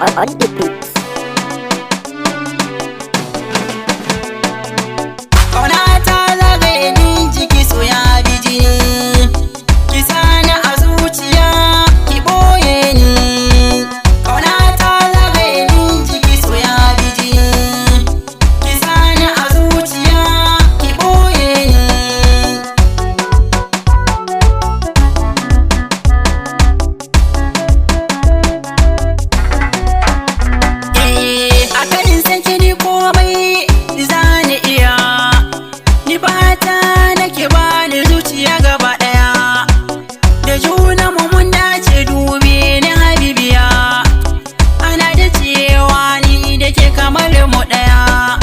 on the beats. Kauna ta zagaye ni jiki so ya bi jini, ki sani a zuciya ki boye ni. Kauna ta zagaye ni jiki so ya bi jini, ki sani a zuciya ki boye ni. Akan sanki ni komai zani iya, ni fata nake bani zuciya gaba daya, da juna mu mun dace dubi ni habibiya, ana da cewa ni da ke kamar mu daya,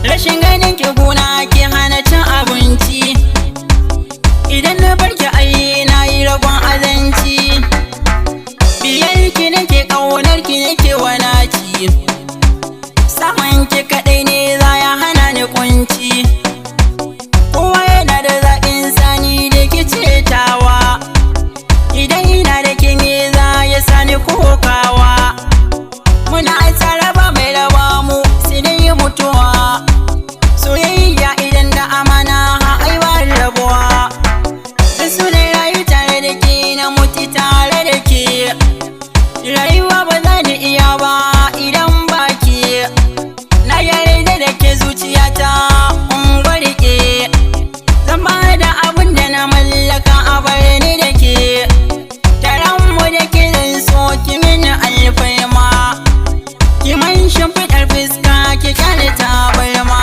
rashin ganin ki gona ke hana cin abinci, idan na barki ai na yi ragon azanci, biyar ki nake kaunar ki nake wanaci, saman ki kadai ne za ya hana ni kunci, kowa yana da zaɓin sani da ke cetawa, idan ina da ke ne za ya sani kokawa, muna tsara ba mai raba mu sai dai mutuwa, soyayya idan da amana aiwa rabuwa, da su ne rayu tare da ke na mutu tare da ke, rayuwa ba za ni iya ba idan ba ke, na yarda da ke zuciyata in gwarke, zan ba da abin da na mallaka a bar ni da ke, taron mu da ke zan so ki mini alfarma, ki man shimfiɗar fuska ki kyale tabarma,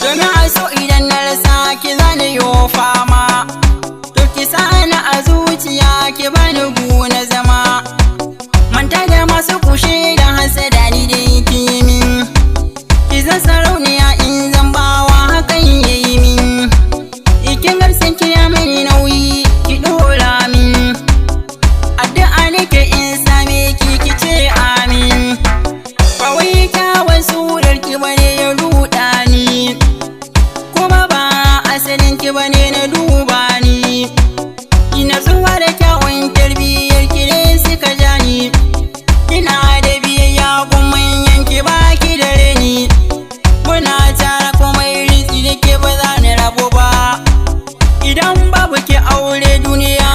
domin a so idan na rasa ki zani yo fama, to ki sani a zuciya ki bani guna zama, manta da masu kushe da hasada ni da ki min, ki zan sarauniya in zan bawa hakan yayi min, ikin gamsin ki ya mani nauyi ki dora min, addu'a nake in same ki ki ce amin, ba wai kyawun surar ki bane ya ruɗa ni, kuma ba asalin ki bane na duba ni, ina zuwa da kyawun tarbiyyar ki ne suka ja ni, ina da biyayya gun manyan ki baki da reni, muna tara komai ritsi da ke ba za ni rabu ba, idan babu ki aure duniya